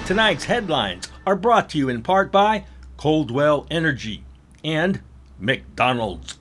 Tonight's headlines are brought to you in part by Coldwell Energy and McDonald's.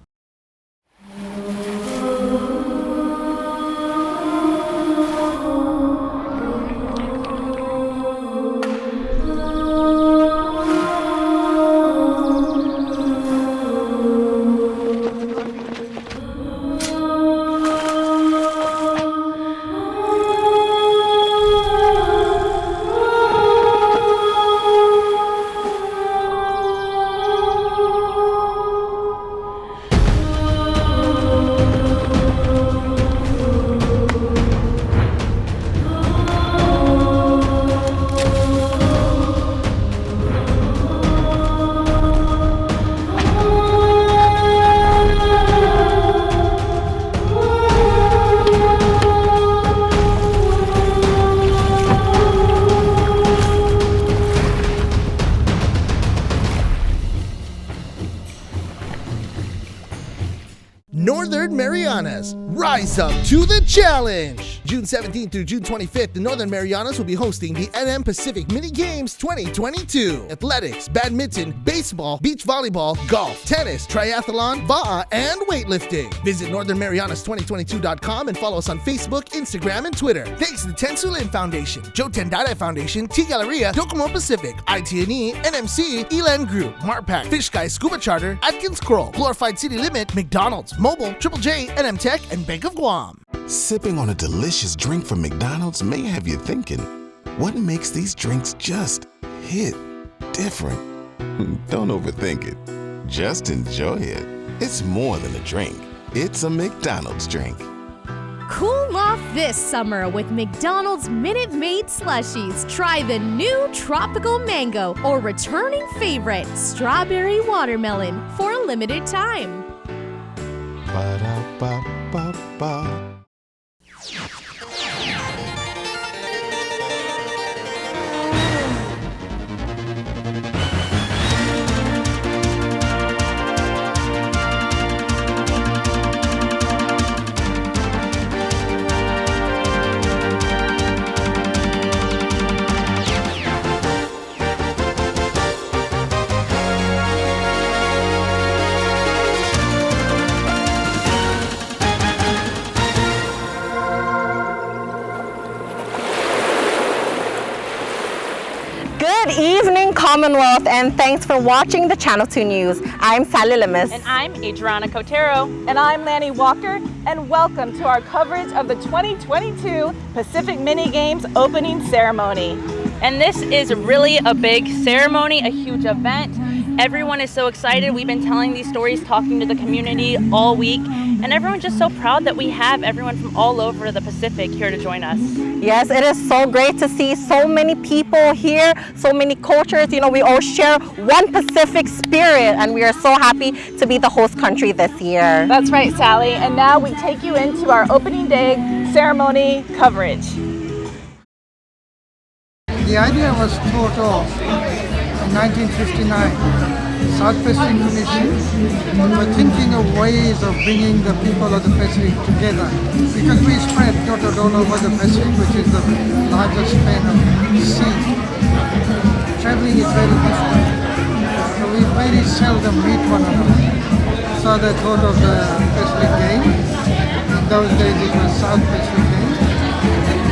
Northern Marianas, rise up to the challenge! June 17th through June 25th, the Northern Marianas will be hosting the NM Pacific Mini Games 2022. Athletics, badminton, baseball, beach volleyball, golf, tennis, triathlon, va'a, and weightlifting. Visit northernmarianas2022.com and follow us on Facebook, Instagram, and Twitter. Thanks to the Ten Sulin Foundation, Joe Tendare Foundation, T Galleria, Docomo Pacific, ITNE, NMC, Elan Group, Marpac, Fish Guy Scuba Charter, Atkins Kroll, Glorified City Limit, McDonald's, Mobile, Triple J, NM Tech, and Bank of Guam. Sipping on a delicious drink from McDonald's may have you thinking, what makes these drinks just hit different? Don't overthink it. Just enjoy it. It's more than a drink. It's a McDonald's drink. Cool off this summer with McDonald's Minute Maid Slushies. Try the new Tropical Mango or returning favorite, Strawberry Watermelon, for a limited time. Ba-da-ba-ba-ba. Good evening, Commonwealth, and thanks for watching the Channel 2 News. I'm Sally Lemus. And I'm Adriana Cotero. And I'm Lanny Walker. And welcome to our coverage of the 2022 Pacific Mini Games opening ceremony. And this is really a big ceremony, a huge event. Everyone is so excited. We've been telling these stories, talking to the community all week, and everyone's just so proud that we have everyone from all over the Pacific here to join us. Yes, it is so great to see so many people here, so many cultures. You know, we all share one Pacific spirit, and we are so happy to be the host country this year. That's right, Sally. And now we take you into our opening day ceremony coverage. The idea was thought of in 1959. South Pacific Commission were thinking of ways of bringing the people of the Pacific together, because we spread dotted all over the Pacific, which is the largest span of sea. Traveling is very difficult, so we very seldom meet one another. So they thought of the Pacific Games. In those days it was South Pacific Games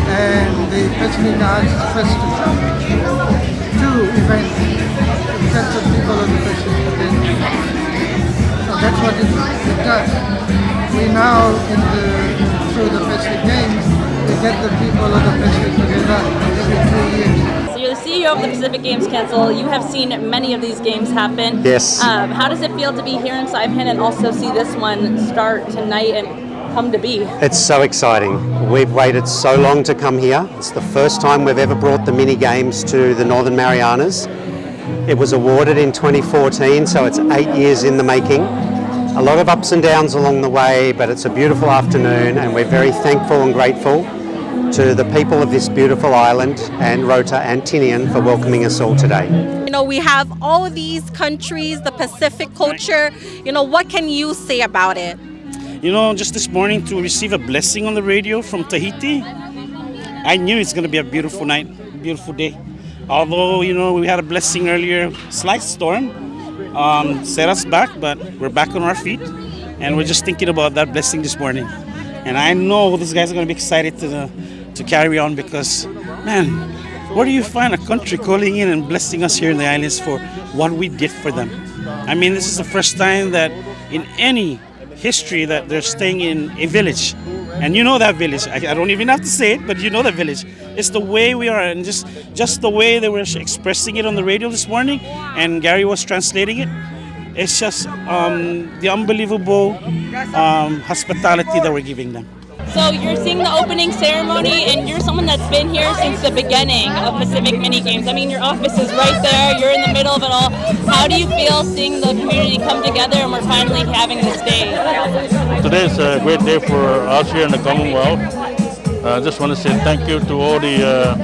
and the Pacific Arts Festival. Two events to get the people of the Pacific together. So that's what it does. We now, through the Pacific Games, we get the people of the Pacific together every 2 years. So you're the CEO of the Pacific Games Council. You have seen many of these games happen. Yes. How does it feel to be here in Saipan and also see this one start tonight and come to be? It's so exciting. We've waited so long to come here. It's the first time we've ever brought the mini games to the Northern Marianas. It was awarded in 2014, so it's 8 years in the making. A lot of ups and downs along the way, but it's a beautiful afternoon, and we're very thankful and grateful to the people of this beautiful island and Rota and Tinian for welcoming us all today. You know, we have all of these countries, the Pacific culture. You know, what can you say about it? You know, just this morning to receive a blessing on the radio from Tahiti, I knew it's going to be a beautiful night, beautiful day. Although, we had a blessing earlier, slight storm set us back, but we're back on our feet. And we're just thinking about that blessing this morning. And I know these guys are going to be excited to carry on because, man, where do you find a country calling in and blessing us here in the islands for what we did for them? I mean, this is the first time that in any history that they're staying in a village. And you know that village. I don't even have to say it, but you know that village. It's the way we are, and just the way they were expressing it on the radio this morning, and Gary was translating it. It's just the unbelievable hospitality that we're giving them. So you're seeing the opening ceremony, and you're someone that's been here since the beginning of Pacific Mini Games. I mean, your office is right there. You're in the middle of it all. How do you feel seeing the community come together and we're finally having this day? Today is a great day for us here in the Commonwealth. I just want to say thank you to all the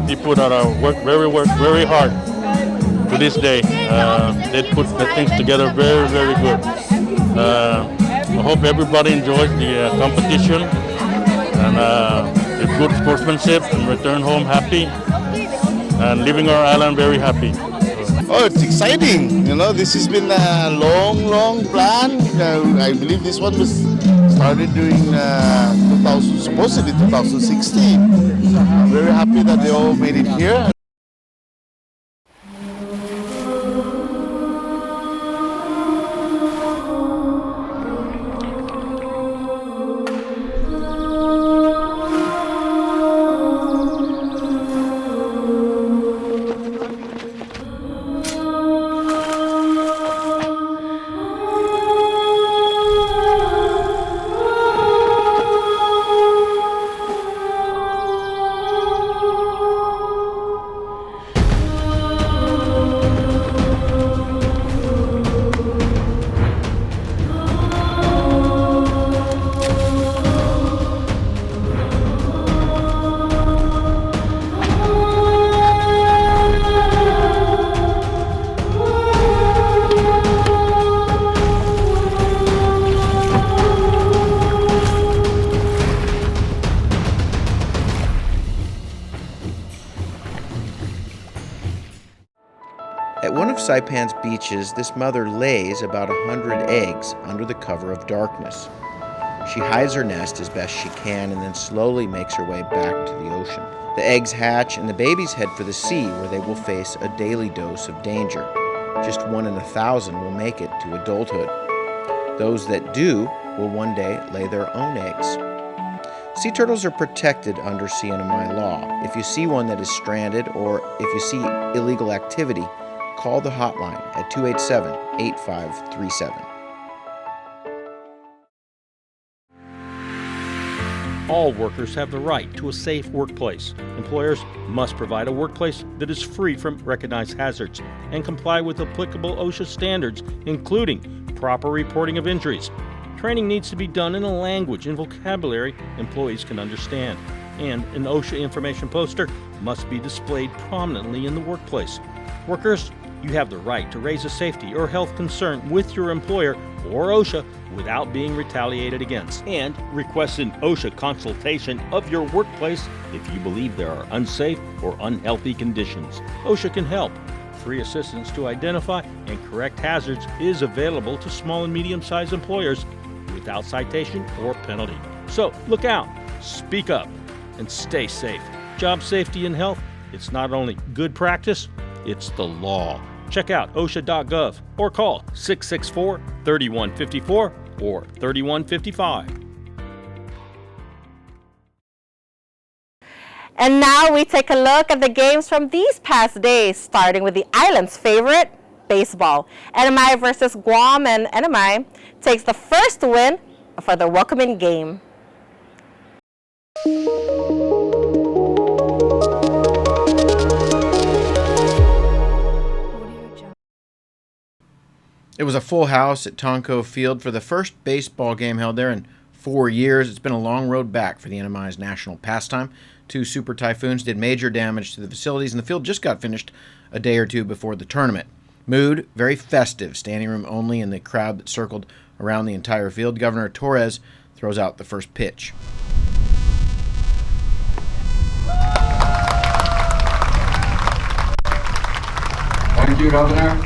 people that work very hard to this day. They put the things together very, very good. I hope everybody enjoys the competition and the good sportsmanship and return home happy and leaving our island very happy. Oh, it's exciting. This has been a long plan. I believe this one was started during supposedly 2016. I'm very happy that they all made it here. At one of Saipan's beaches, this mother lays about 100 eggs under the cover of darkness. She hides her nest as best she can and then slowly makes her way back to the ocean. The eggs hatch and the babies head for the sea, where they will face a daily dose of danger. Just 1 in 1,000 will make it to adulthood. Those that do will one day lay their own eggs. Sea turtles are protected under sea NMI law. If you see one that is stranded or if you see illegal activity, call the hotline at 287-8537. All workers have the right to a safe workplace. Employers must provide a workplace that is free from recognized hazards and comply with applicable OSHA standards, including proper reporting of injuries. Training needs to be done in a language and vocabulary employees can understand, and an OSHA information poster must be displayed prominently in the workplace. Workers, you have the right to raise a safety or health concern with your employer or OSHA without being retaliated against, and request an OSHA consultation of your workplace if you believe there are unsafe or unhealthy conditions. OSHA can help. Free assistance to identify and correct hazards is available to small and medium-sized employers without citation or penalty. So look out, speak up, and stay safe. Job safety and health, it's not only good practice, it's the law. Check out OSHA.gov or call 664-3154 or 3155. And now we take a look at the games from these past days, starting with the island's favorite, baseball. NMI versus Guam, and NMI takes the first win for the welcoming game. It was a full house at Tonko Field for the first baseball game held there in 4 years. It's been a long road back for the NMI's national pastime. 2 super typhoons did major damage to the facilities, and the field just got finished a day or two before the tournament. Mood, very festive, standing room only in the crowd that circled around the entire field. Governor Torres throws out the first pitch. you, Governor.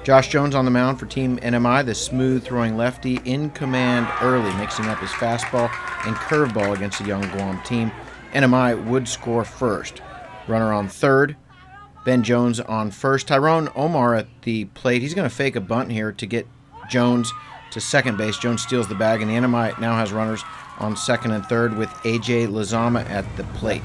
Josh Jones on the mound for Team NMI, the smooth-throwing lefty, in command early, mixing up his fastball and curveball against the young Guam team. NMI would score first. Runner on third, Ben Jones on first. Tyrone Omar at the plate. He's going to fake a bunt here to get Jones to second base. Jones steals the bag, and the NMI now has runners on second and third with A.J. Lazama at the plate.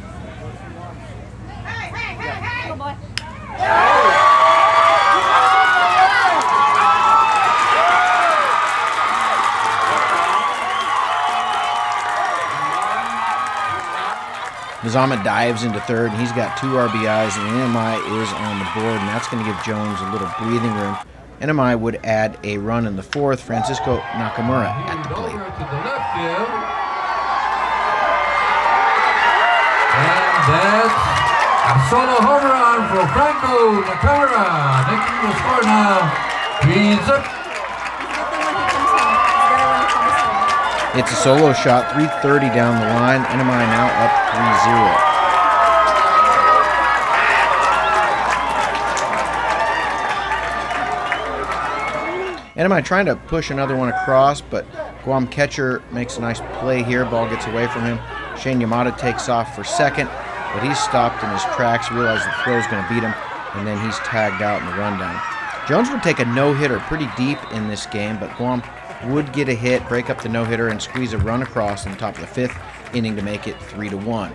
Lazama dives into third, and he's got 2 RBIs, and NMI is on the board, and that's going to give Jones a little breathing room. NMI would add a run in the fourth. Francisco Nakamura at the plate. And that's a solo home run for Franco Nakamura, making the score now 3-0. It's a solo shot, 3:30 down the line. NMI now up 3-0. NMI trying to push another one across, but Guam catcher makes a nice play here. Ball gets away from him. Shane Yamada takes off for second, but he's stopped in his tracks, realizes the throw's going to beat him, and then he's tagged out in the rundown. Jones would take a no-hitter pretty deep in this game, but Guam would get a hit, break up the no-hitter, and squeeze a run across in the top of the fifth inning to make it 3-1.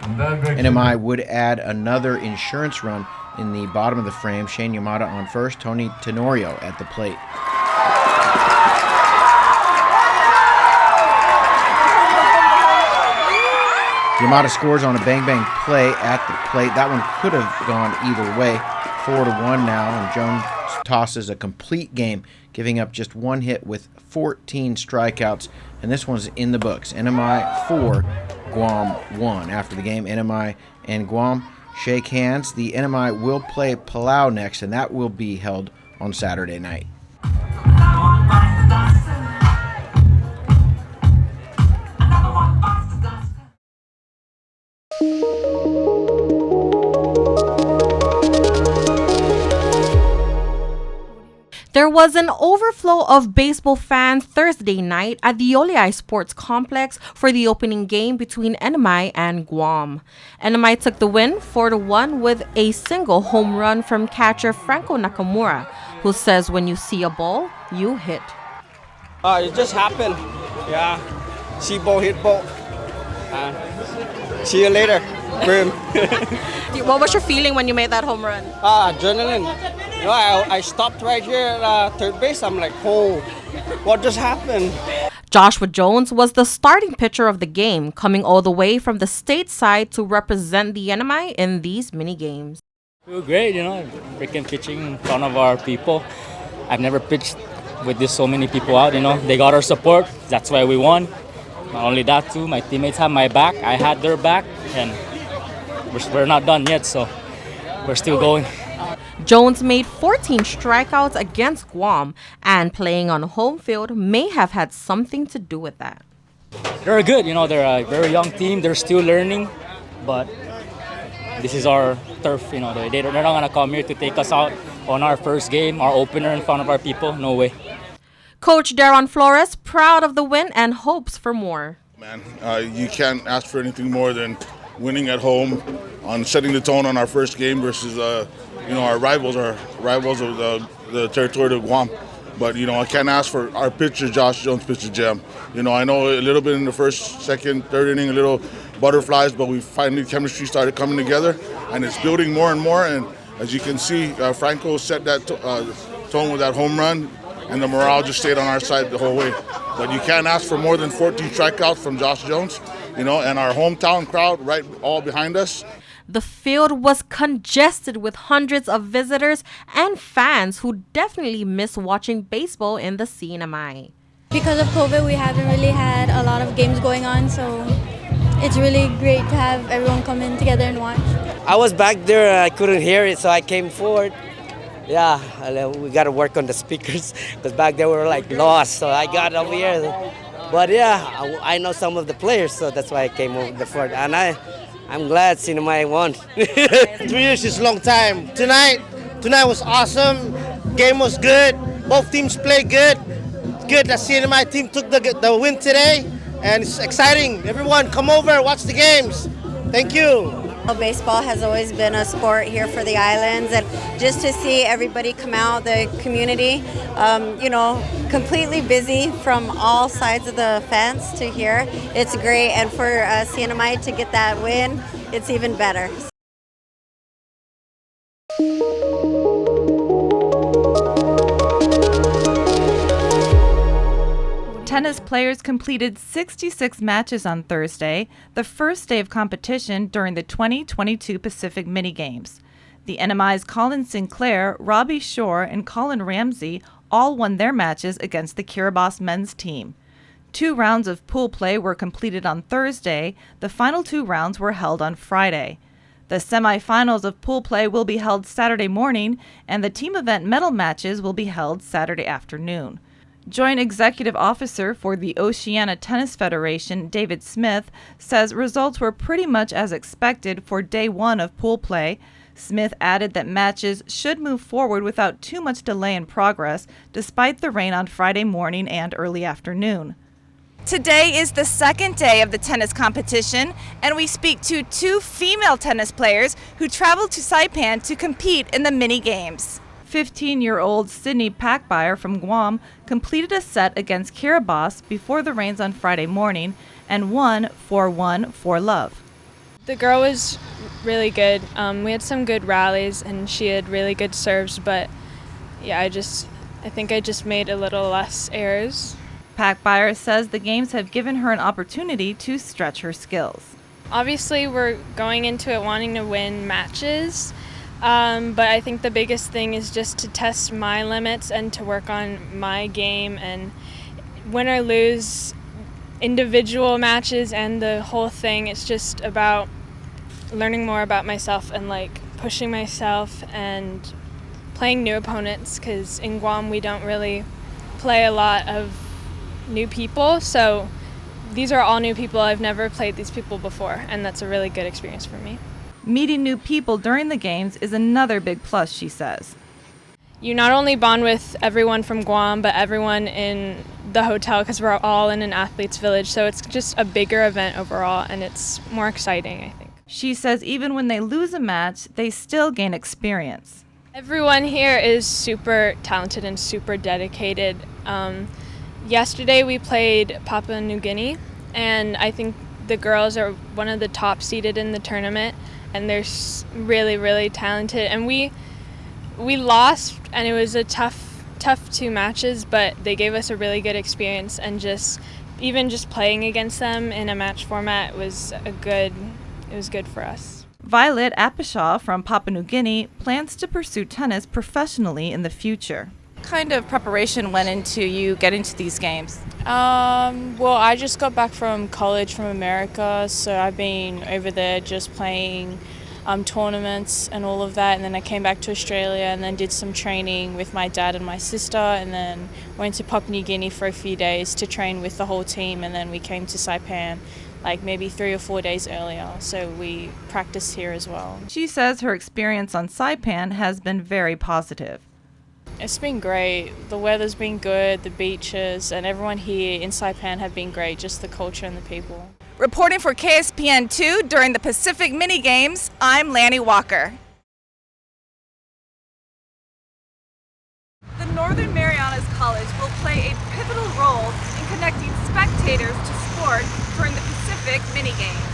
NMI would add another insurance run in the bottom of the frame. Shane Yamada on first, Tony Tenorio at the plate. Yamada scores on a bang-bang play at the plate. That one could have gone either way. 4-1 now, and Jones tosses a complete game, giving up just one hit with 14 strikeouts, and this one's in the books. NMI 4, Guam 1. After the game, NMI and Guam shake hands. The NMI will play Palau next, and that will be held on Saturday night. There was an overflow of baseball fans Thursday night at the Oleai Sports Complex for the opening game between NMI and Guam. NMI took the win 4-1 with a single home run from catcher Franco Nakamura, who says when you see a ball, you hit. It just happened. Yeah. See ball, hit ball. See you later. Boom. What was your feeling when you made that home run? Adrenaline. You know, I stopped right here at third base. I'm like, oh, what just happened? Joshua Jones was the starting pitcher of the game, coming all the way from the stateside to represent the NMI in these mini games. Feel great, you know, freaking pitching in front of our people. I've never pitched with this so many people out, you know. They got our support. That's why we won. Not only that, too, my teammates had my back. I had their back, and we're not done yet, so we're still going. Jones made 14 strikeouts against Guam, and playing on home field may have had something to do with that. They're good, you know, they're a very young team. They're still learning, but this is our turf, you know. They're not going to come here to take us out on our first game, our opener in front of our people. No way. Coach Darren Flores proud of the win and hopes for more. Man, you can't ask for anything more than winning at home, on setting the tone on our first game versus our rivals of the territory of Guam. But I can't ask for our pitcher, Josh Jones, pitcher jam. I know a little bit in the first, second, third inning, a little butterflies, but we finally chemistry started coming together, and it's building more and more. And as you can see, Franco set that tone with that home run, and the morale just stayed on our side the whole way. But you can't ask for more than 14 strikeouts from Josh Jones, and our hometown crowd right all behind us. The field was congested with hundreds of visitors and fans who definitely miss watching baseball in the CNMI. Because of COVID, we haven't really had a lot of games going on, so it's really great to have everyone come in together and watch. I was back there, I couldn't hear it, so I came forward. Yeah, we got to work on the speakers because back there we were like lost, so I got over here. But yeah, I know some of the players, so that's why I came over the front. And I'm glad NMI won. 3 years is a long time. Tonight Tonight was awesome. Game was good. Both teams played good. Good that CNMI team took the win today, and it's exciting. Everyone, come over, watch the games. Thank you. Baseball has always been a sport here for the islands, and just to see everybody come out, the community, completely busy from all sides of the fence to here. It's great, and for CNMI to get that win, it's even better. Tennis players completed 66 matches on Thursday, the first day of competition during the 2022 Pacific Mini Games. The NMI's Colin Sinclair, Robbie Shore, and Colin Ramsey all won their matches against the Kiribati men's team. 2 rounds of pool play were completed on Thursday. The final 2 rounds were held on Friday. The semifinals of pool play will be held Saturday morning, and the team event medal matches will be held Saturday afternoon. Joint Executive Officer for the Oceania Tennis Federation, David Smith, says results were pretty much as expected for day 1 of pool play. Smith added that matches should move forward without too much delay in progress, despite the rain on Friday morning and early afternoon. Today is the second day of the tennis competition, and we speak to 2 female tennis players who traveled to Saipan to compete in the mini games. 15-year-old Sydney Packbuyer from Guam completed a set against Kiribati before the rains on Friday morning and won 4-1 for love. The girl was really good. We had some good rallies and she had really good serves, but yeah, I think I just made a little less errors. Packbuyer says the games have given her an opportunity to stretch her skills. Obviously, we're going into it wanting to win matches. But I think the biggest thing is just to test my limits and to work on my game, and win or lose individual matches and the whole thing, it's just about learning more about myself and pushing myself and playing new opponents, because in Guam we don't really play a lot of new people, so these are all new people. I've never played these people before, and that's a really good experience for me. Meeting new people during the games is another big plus, she says. You not only bond with everyone from Guam, but everyone in the hotel, because we're all in an athletes village, so it's just a bigger event overall, and it's more exciting, I think. She says even when they lose a match, they still gain experience. Everyone here is super talented and super dedicated. Yesterday we played Papua New Guinea, and I think the girls are one of the top seeded in the tournament, and they're really, really talented. And we lost, and it was a tough 2 matches, but they gave us a really good experience, and even just playing against them in a match format was good for us. Violet Apishaw from Papua New Guinea plans to pursue tennis professionally in the future. What kind of preparation went into you getting to these games? Well, I just got back from college from America, so I've been over there just playing tournaments and all of that, and then I came back to Australia and then did some training with my dad and my sister, and then went to Papua New Guinea for a few days to train with the whole team, and then we came to Saipan maybe 3 or 4 days earlier, so we practiced here as well. She says her experience on Saipan has been very positive. It's been great. The weather's been good, the beaches, and everyone here in Saipan have been great, just the culture and the people. Reporting for KSPN2 during the Pacific Mini Games, I'm Lanny Walker. The Northern Marianas College will play a pivotal role in connecting spectators to sport during the Pacific Mini Games.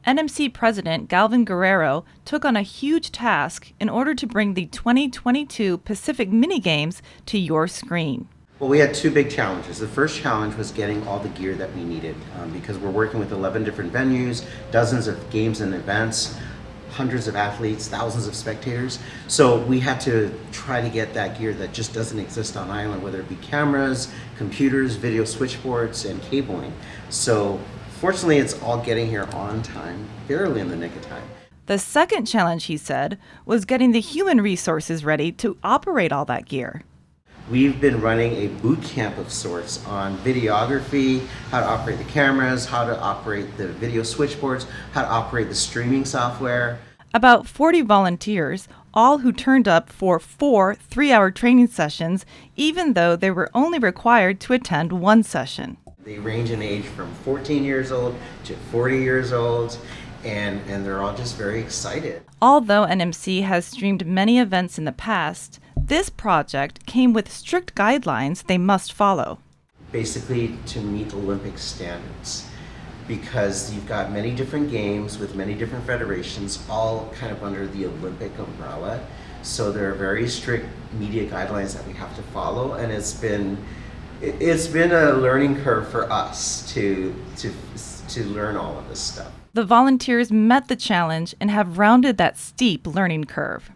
NMC President Galvin Guerrero took on a huge task in order to bring the 2022 Pacific Mini Games to your screen. Well, we had 2 big challenges. The first challenge was getting all the gear that we needed because we're working with 11 different venues, dozens of games and events, hundreds of athletes, thousands of spectators. So we had to try to get that gear that just doesn't exist on island, whether it be cameras, computers, video switchboards, and cabling. So fortunately, it's all getting here on time, barely in the nick of time. The second challenge, he said, was getting the human resources ready to operate all that gear. We've been running a boot camp of sorts on videography, how to operate the cameras, how to operate the video switchboards, how to operate the streaming software. About 40 volunteers, all who turned up for 4 3-hour training sessions, even though they were only required to attend one session. They range in age from 14 years old to 40 years old, and they're all just very excited. Although NMC has streamed many events in the past, this project came with strict guidelines they must follow. Basically to meet Olympic standards, because you've got many different games with many different federations, all kind of under the Olympic umbrella. So there are very strict media guidelines that we have to follow, and it's been a learning curve for us to learn all of this stuff. The volunteers met the challenge and have rounded that steep learning curve.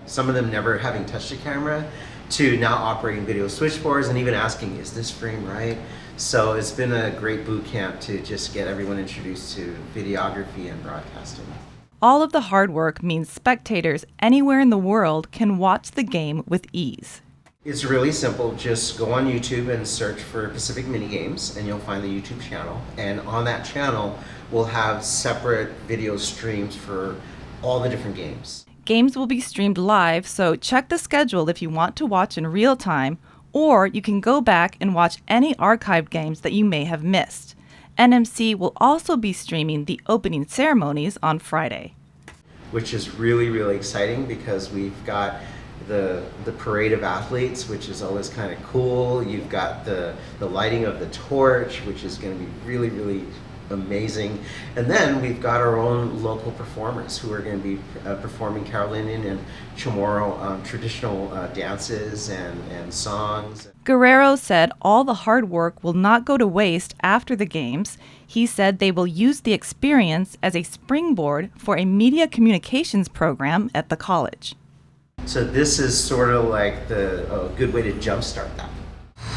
Some of them never having touched a camera to now operating video switchboards and even asking, is this frame right? So it's been a great boot camp to just get everyone introduced to videography and broadcasting. All of the hard work means spectators anywhere in the world can watch the game with ease. It's really simple. Just go on YouTube and search for Pacific Mini Games and you'll find the YouTube channel. And on that channel, we'll have separate video streams for all the different games. Games will be streamed live, so check the schedule if you want to watch in real time, or you can go back and watch any archived games that you may have missed. NMC will also be streaming the opening ceremonies on Friday. Which is really, really exciting because we've got the parade of athletes, which is always kind of cool. You've got the lighting of the torch, which is going to be really, really amazing. And then we've got our own local performers who are going to be performing Carolinian and Chamorro traditional dances and songs. Guerrero said all the hard work will not go to waste after the games. He said they will use the experience as a springboard for a media communications program at the college. So this is sort of like a good way to jumpstart that.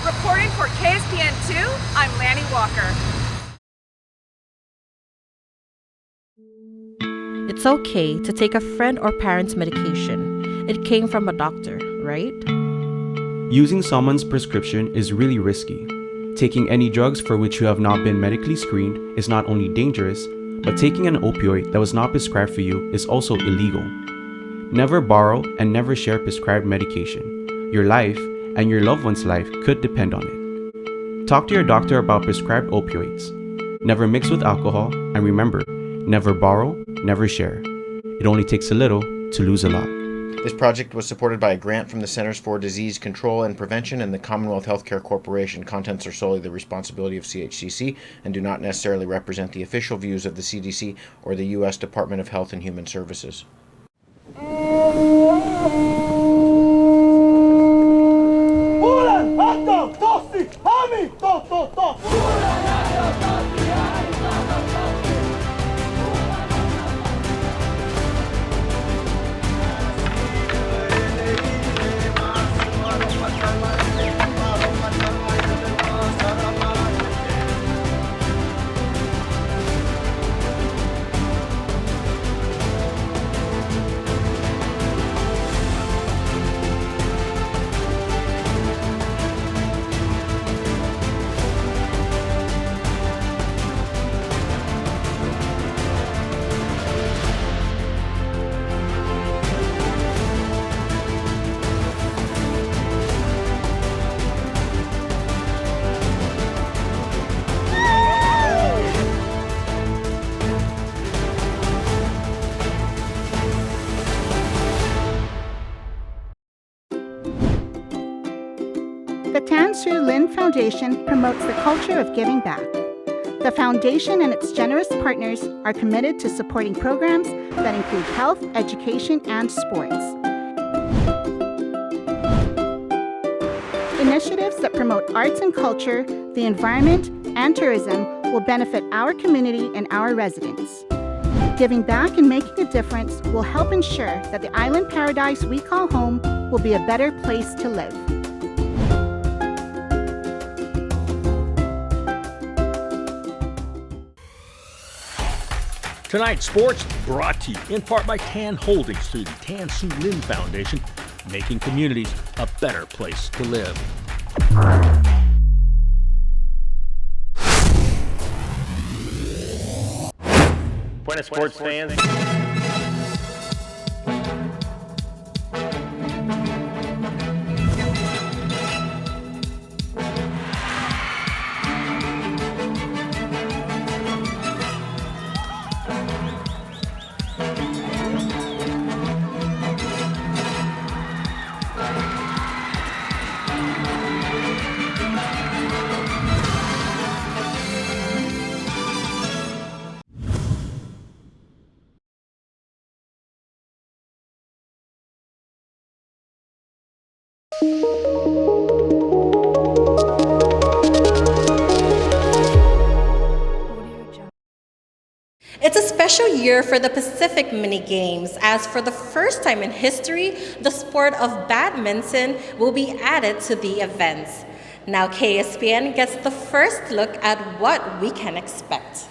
Reporting for KSPN2, I'm Lanny Walker. It's okay to take a friend or parent's medication. It came from a doctor, right? Using someone's prescription is really risky. Taking any drugs for which you have not been medically screened is not only dangerous, but taking an opioid that was not prescribed for you is also illegal. Never borrow and never share prescribed medication. Your life and your loved one's life could depend on it. Talk to your doctor about prescribed opioids. Never mix with alcohol, and remember, never borrow, never share. It only takes a little to lose a lot. This project was supported by a grant from the Centers for Disease Control and Prevention and the Commonwealth Healthcare Corporation. Contents are solely the responsibility of CHCC and do not necessarily represent the official views of the CDC or the U.S. Department of Health and Human Services. The Tan Su Lin Foundation promotes the culture of giving back. The foundation and its generous partners are committed to supporting programs that include health, education, and sports. Initiatives that promote arts and culture, the environment, and tourism will benefit our community and our residents. Giving back and making a difference will help ensure that the island paradise we call home will be a better place to live. Tonight's sports brought to you in part by Tan Holdings through the Tan Su Lin Foundation, making communities a better place to live. Buenas sports fans. It's a special year for the Pacific Mini Games, as for the first time in history, the sport of badminton will be added to the events. Now KSPN gets the first look at what we can expect.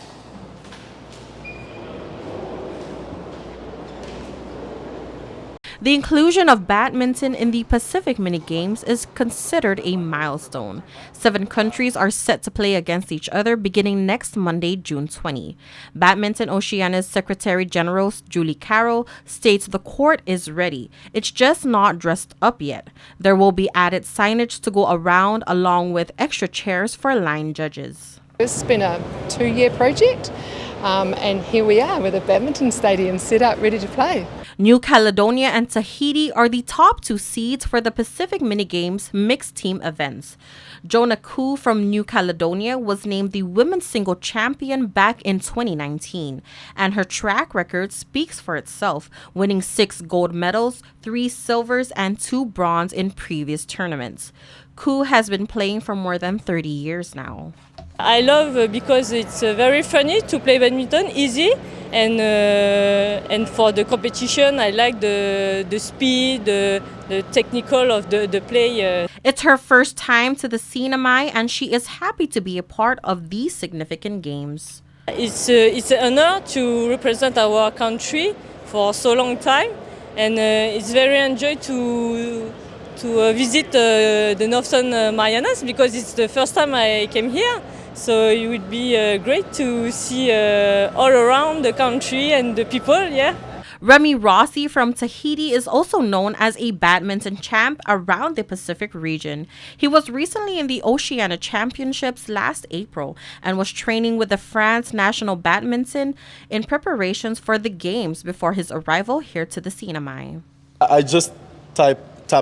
The inclusion of badminton in the Pacific Mini Games is considered a milestone. 7 countries are set to play against each other beginning next Monday, June 20. Badminton Oceania's Secretary General Julie Carroll states the court is ready. It's just not dressed up yet. There will be added signage to go around along with extra chairs for line judges. This has been a 2-year project, and here we are with a badminton stadium set up ready to play. New Caledonia and Tahiti are the top 2 seeds for the Pacific Mini Games mixed team events. Jonah Koo from New Caledonia was named the women's single champion back in 2019, and her track record speaks for itself, winning 6 gold medals, 3 silvers, and 2 bronze in previous tournaments. Koo has been playing for more than 30 years now. I love because it's very funny to play badminton, easy, and for the competition I like the speed, the technical of the play. It's her first time to the NMI, and she is happy to be a part of these significant games. It's an honor to represent our country for so long time, and it's very enjoy to visit the Northern Marianas because it's the first time I came here. So it would be great to see all around the country and the people, yeah. Remy Rossi from Tahiti is also known as a badminton champ around the Pacific region. He was recently in the Oceania Championships last April and was training with the France national badminton in preparations for the games before his arrival here to the NMI. I just tap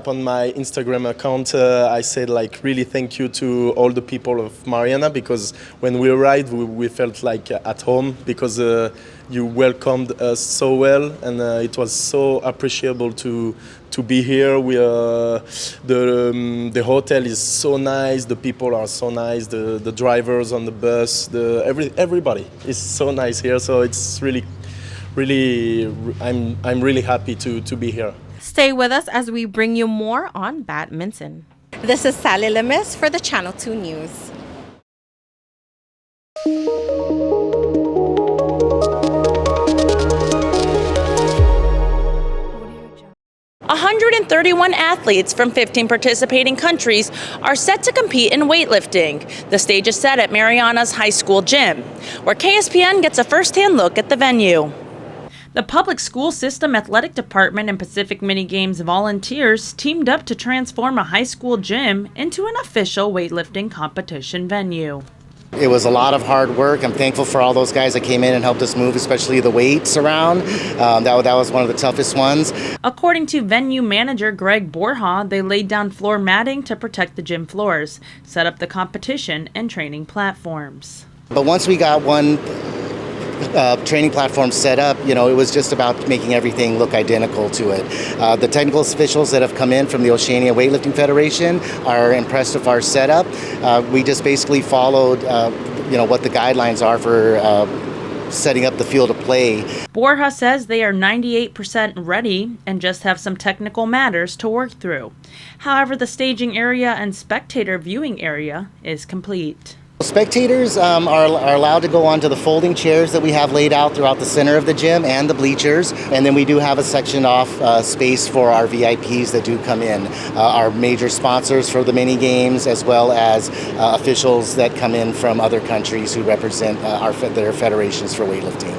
on my Instagram account. I said really thank you to all the people of Mariana, because when we arrived we felt like at home, because you welcomed us so well, and it was so appreciable to be here. The hotel is so nice, the people are so nice, the drivers on the bus, everybody is so nice here. So it's really I'm really happy to be here. Stay with us as we bring you more on badminton. This is Sally Lemis for the Channel 2 News. 131 athletes from 15 participating countries are set to compete in weightlifting. The stage is set at Marianas High School Gym, where KSPN gets a first-hand look at the venue. The Public School System Athletic Department and Pacific Mini Games volunteers teamed up to transform a high school gym into an official weightlifting competition venue. It was a lot of hard work. I'm thankful for all those guys that came in and helped us move, especially the weights around. That was one of the toughest ones. According to venue manager Greg Borja, they laid down floor matting to protect the gym floors, set up the competition and training platforms. But once we got one training platform set up, it was just about making everything look identical to it. The technical officials that have come in from the Oceania Weightlifting Federation are impressed with our setup. We just basically followed, what the guidelines are for setting up the field of play. Borja says they are 98% ready and just have some technical matters to work through. However, the staging area and spectator viewing area is complete. Spectators are allowed to go onto the folding chairs that we have laid out throughout the center of the gym and the bleachers, and then we do have a sectioned off space for our VIPs that do come in. Our major sponsors for the mini games, as well as officials that come in from other countries who represent their federations for weightlifting.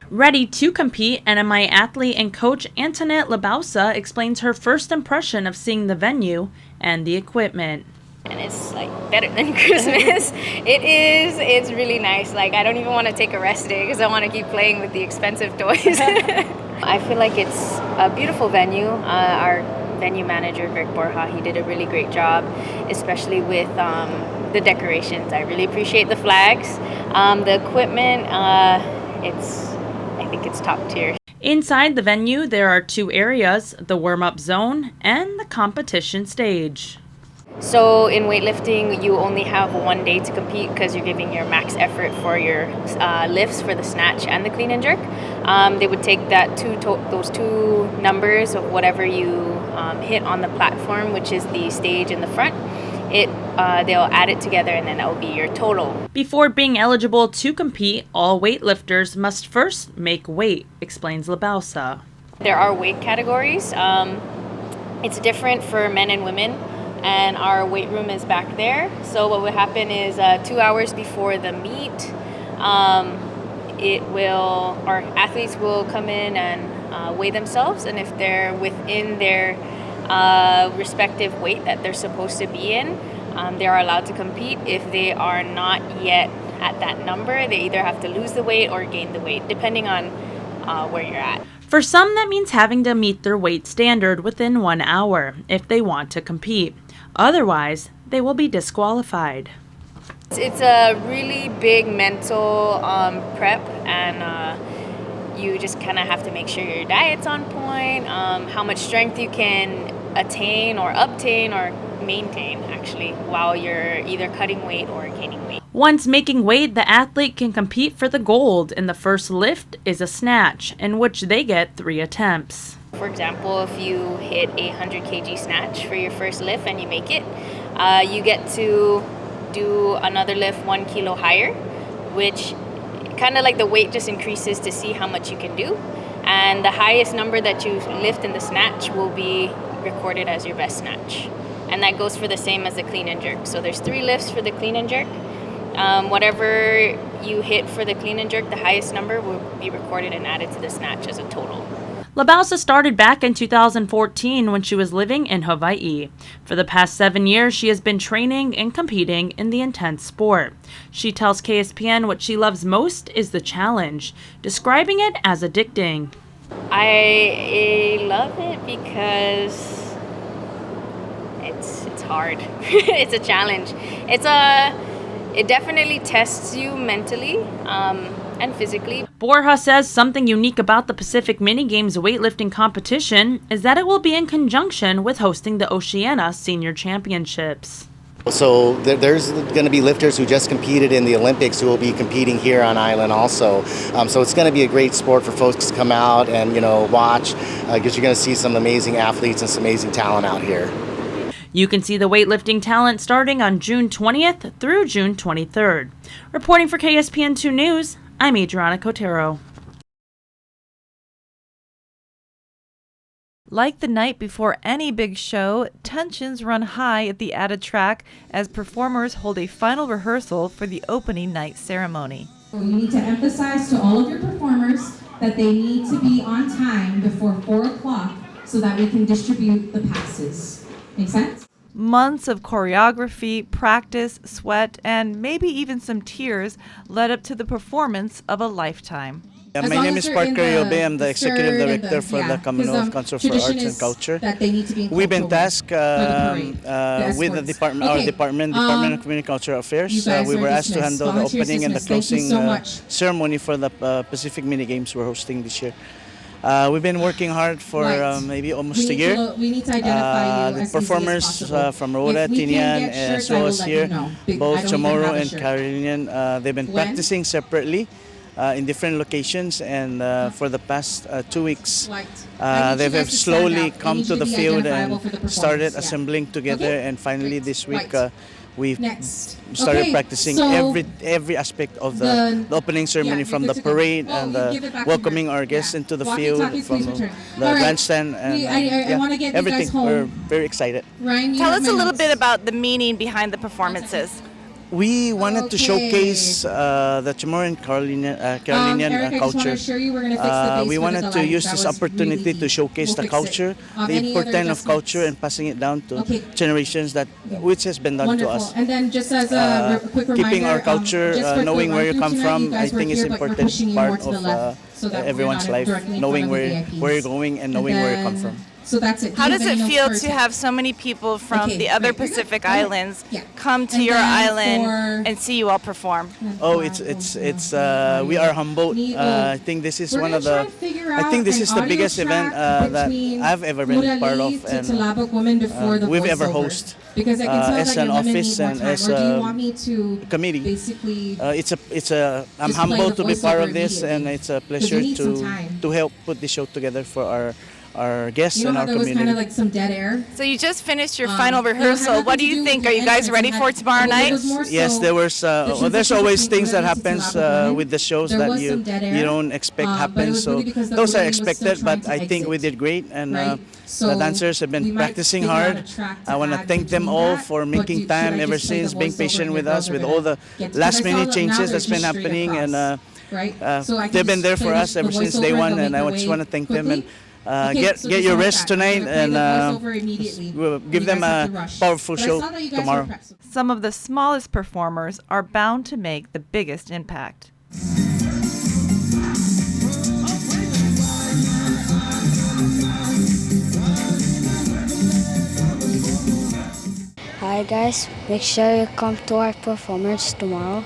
Ready to compete, NMI athlete and coach Antoinette Labausa explains her first impression of seeing the venue and the equipment. And it's better than Christmas. It is. It's really nice. I don't even want to take a rest day because I want to keep playing with the expensive toys. I feel like it's a beautiful venue. Our venue manager, Greg Borja, he did a really great job, especially with the decorations. I really appreciate the flags. The equipment, I think it's top tier. Inside the venue, there are 2 areas, the warm-up zone and the competition stage. So in weightlifting, you only have 1 day to compete because you're giving your max effort for your lifts for the snatch and the clean and jerk. They would take those 2 numbers of whatever you hit on the platform, which is the stage in the front. They'll add it together and then that will be your total. Before being eligible to compete, all weightlifters must first make weight, explains Labausa. There are weight categories. It's different for men and women. And our weight room is back there. So what would happen is 2 hours before the meet, our athletes will come in and weigh themselves, and if they're within their respective weight that they're supposed to be in, they are allowed to compete. If they are not yet at that number, they either have to lose the weight or gain the weight, depending on where you're at. For some, that means having to meet their weight standard within 1 hour if they want to compete. Otherwise, they will be disqualified. It's a really big mental prep, and you just kind of have to make sure your diet's on point, how much strength you can attain or obtain or maintain, actually, while you're either cutting weight or gaining weight. Once making weight, the athlete can compete for the gold, and the first lift is a snatch, in which they get 3 attempts. For example, if you hit a 100 kg snatch for your first lift and you make it, you get to do another lift 1 kilo higher, which kind of like the weight just increases to see how much you can do. And the highest number that you lift in the snatch will be recorded as your best snatch. And that goes for the same as the clean and jerk. So there's 3 lifts for the clean and jerk. Whatever you hit for the clean and jerk, the highest number will be recorded and added to the snatch as a total. Labausa started back in 2014 when she was living in Hawaii. For the past 7 years, she has been training and competing in the intense sport. She tells KSPN what she loves most is the challenge, describing it as addicting. I love it because it's hard. It's a challenge. It definitely tests you mentally and physically. Borja says something unique about the Pacific Mini Games weightlifting competition is that it will be in conjunction with hosting the Oceania Senior Championships. So there's going to be lifters who just competed in the Olympics who will be competing here on island also. So it's going to be a great sport for folks to come out and watch, because you're going to see some amazing athletes and some amazing talent out here. You can see the weightlifting talent starting on June 20th through June 23rd. Reporting for KSPN2 News, I'm Adriana Cotero. Like the night before any big show, tensions run high at the added track as performers hold a final rehearsal for the opening night ceremony. You need to emphasize to all of your performers that they need to be on time before 4 o'clock so that we can distribute the passes. Make sense? Months of choreography, practice, sweat, and maybe even some tears led up to the performance of a lifetime. My name is Parker Yobe. I'm the Executive Director for the Commonwealth Council for Arts and Culture. We've been tasked with our Department of Community Cultural Affairs. We were asked to handle the opening and the closing ceremony for the Pacific Mini Games we're hosting this year. We've been working hard for maybe almost a year. The performers from Rhoda, Tinian, as well as here, both Chamorro and Carolinian, they've been practicing separately in different locations, and for the past 2 weeks, they have slowly come to the field and started assembling together, and finally this week we've started practicing every aspect of the opening ceremony, from the parade and welcoming our guests into the field, from the grandstand, and everything. We're very excited. Tell us a little bit about the meaning behind the performances. We wanted to showcase the Chamorro and Carolinian culture. We wanted to use this opportunity to showcase the culture, the importance of culture, and passing it down to generations, which has been done to us. And then just as a quick reminder, keeping our culture, knowing where you come from, I think is an important part of everyone's life, knowing where you're going and knowing where you come from. So that's it. How does it feel to have so many people from the other Pacific Islands come to your island and see you all perform? Oh, it's we are humbled. I think this is one of the the biggest event that I've ever been a part of, and we've ever hosted as an office and as a committee. I'm humbled to be part of this, and it's a pleasure to help put this show together for our guests and our community. Kind of like some dead air. So you just finished your final rehearsal. What do you think? Are you guys ready for tomorrow night? Yes, there's always things that happens with the shows that you don't expect happen. So those are expected, but I think we did great, and the dancers have been practicing hard. I want to thank them all for making time ever since, being patient with us with all the last minute changes that's been happening, and they've been there for us ever since day one, and I just want to thank them. And get your rest tonight, and we'll give them a powerful show tomorrow. Some of the smallest performers are bound to make the biggest impact. Hi guys, make sure you come to our performance tomorrow.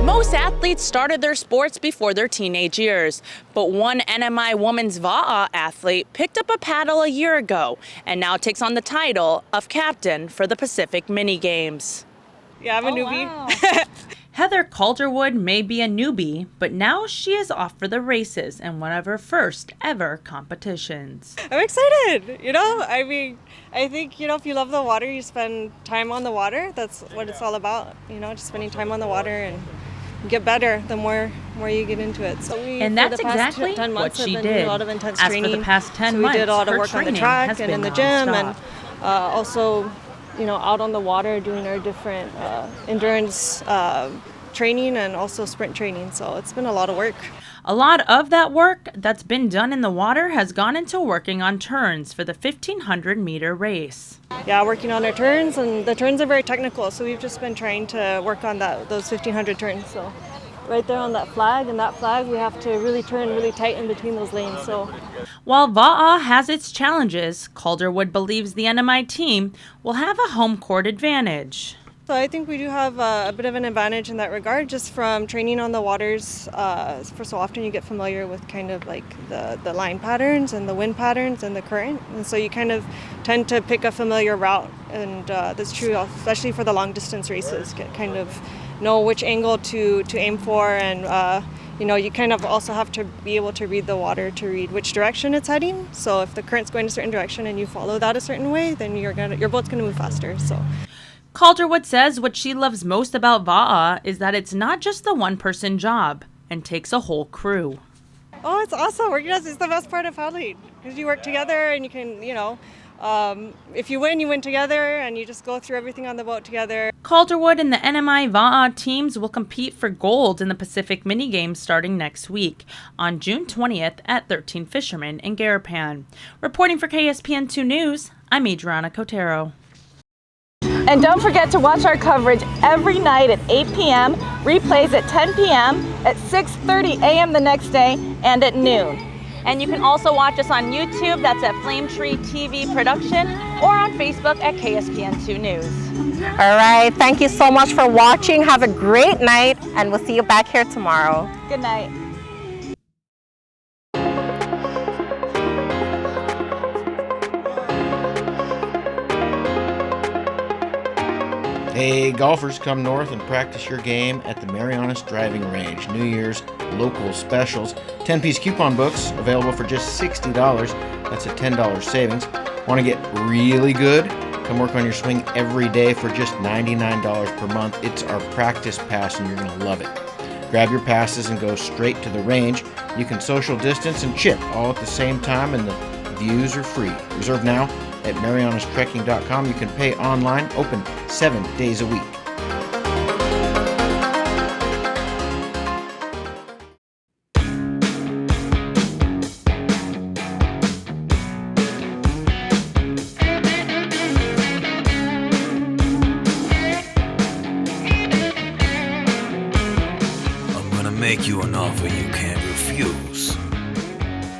Most athletes started their sports before their teenage years, but one NMI women's VAA athlete picked up a paddle a year ago and now takes on the title of captain for the Pacific Mini Games. Yeah, I'm a newbie. Wow. Heather Calderwood may be a newbie, but now she is off for the races in one of her first ever competitions. I'm excited, I mean, I think, if you love the water, you spend time on the water. That's what it's all about, just spending time on the water and get better the more you get into it. So and that's exactly what she did. A lot of intense As training. for the past 10 so months, we did a lot of her work on the training track has and been in the gym, nonstop. and also, out on the water doing our different endurance training and also sprint training. So it's been a lot of work. A lot of that work that's been done in the water has gone into working on turns for the 1,500-meter race. Yeah, working on our turns, and the turns are very technical, so we've just been trying to work on those 1,500 turns. So right there on that flag, we have to really turn really tight in between those lanes. So while VAA has its challenges, Calderwood believes the NMI team will have a home court advantage. So I think we do have a bit of an advantage in that regard, just from training on the waters. For so often you get familiar with kind of like the line patterns and the wind patterns and the current, and so you kind of tend to pick a familiar route, and that's true especially for the long distance races. Kind of know which angle to aim for, and you kind of also have to be able to read the water to read which direction it's heading. So if the current's going a certain direction and you follow that a certain way, then your boat's going to move faster. So Calderwood says what she loves most about VAA is that it's not just the one-person job and takes a whole crew. Oh, it's awesome. It's the best part of paddling, because you work together and you can, if you win together, and you just go through everything on the boat together. Calderwood and the NMI VAA teams will compete for gold in the Pacific Mini Games starting next week on June 20th at 13 Fishermen in Garapan. Reporting for KSPN2 News, I'm Adriana Cotero. And don't forget to watch our coverage every night at 8 p.m., replays at 10 p.m., at 6:30 a.m. the next day, and at noon. And you can also watch us on YouTube, that's at Flame Tree TV Production, or on Facebook at KSPN2 News. All right, thank you so much for watching. Have a great night, and we'll see you back here tomorrow. Good night. Hey, golfers, come north and practice your game at the Marianas Driving Range. New Year's local specials. 10-piece coupon books available for just $60. That's a $10 savings. Want to get really good? Come work on your swing every day for just $99 per month. It's our practice pass, and you're going to love it. Grab your passes and go straight to the range. You can social distance and chip all at the same time, and the views are free. Reserve now at marianastrekking.com. You can pay online, open 7 days a week. make you an offer you can't refuse.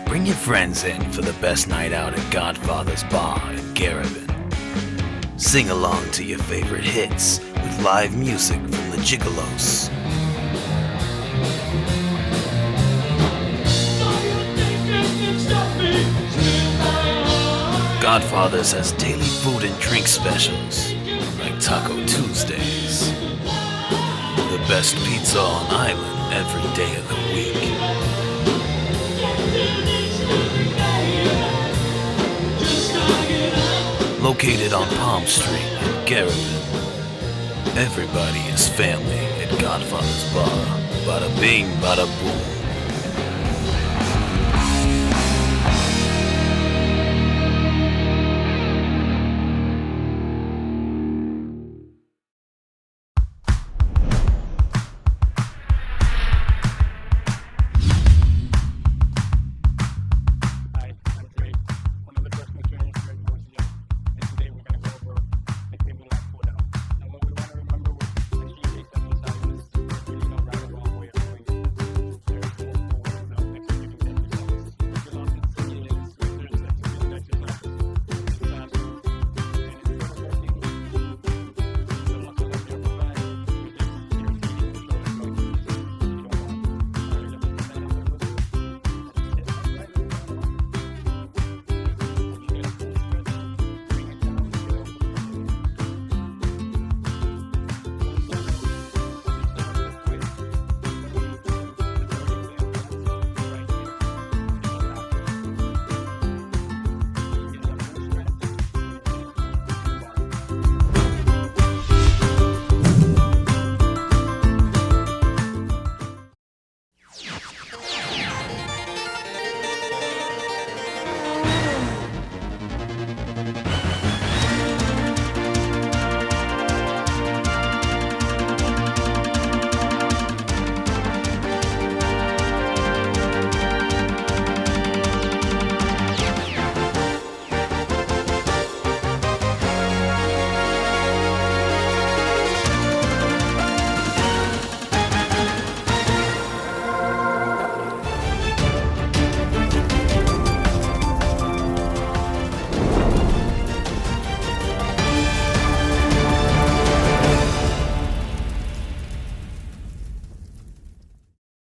Bring your friends in for the best night out at Godfather's Bar in Garabin. Sing along to your favorite hits with live music from the Gigolos. Godfather's has daily food and drink specials, like Taco Tuesdays. The best pizza on island every day of the week. Located on Palm Street in Garabin. Everybody is family at Godfather's Bar. Bada bing, bada boom.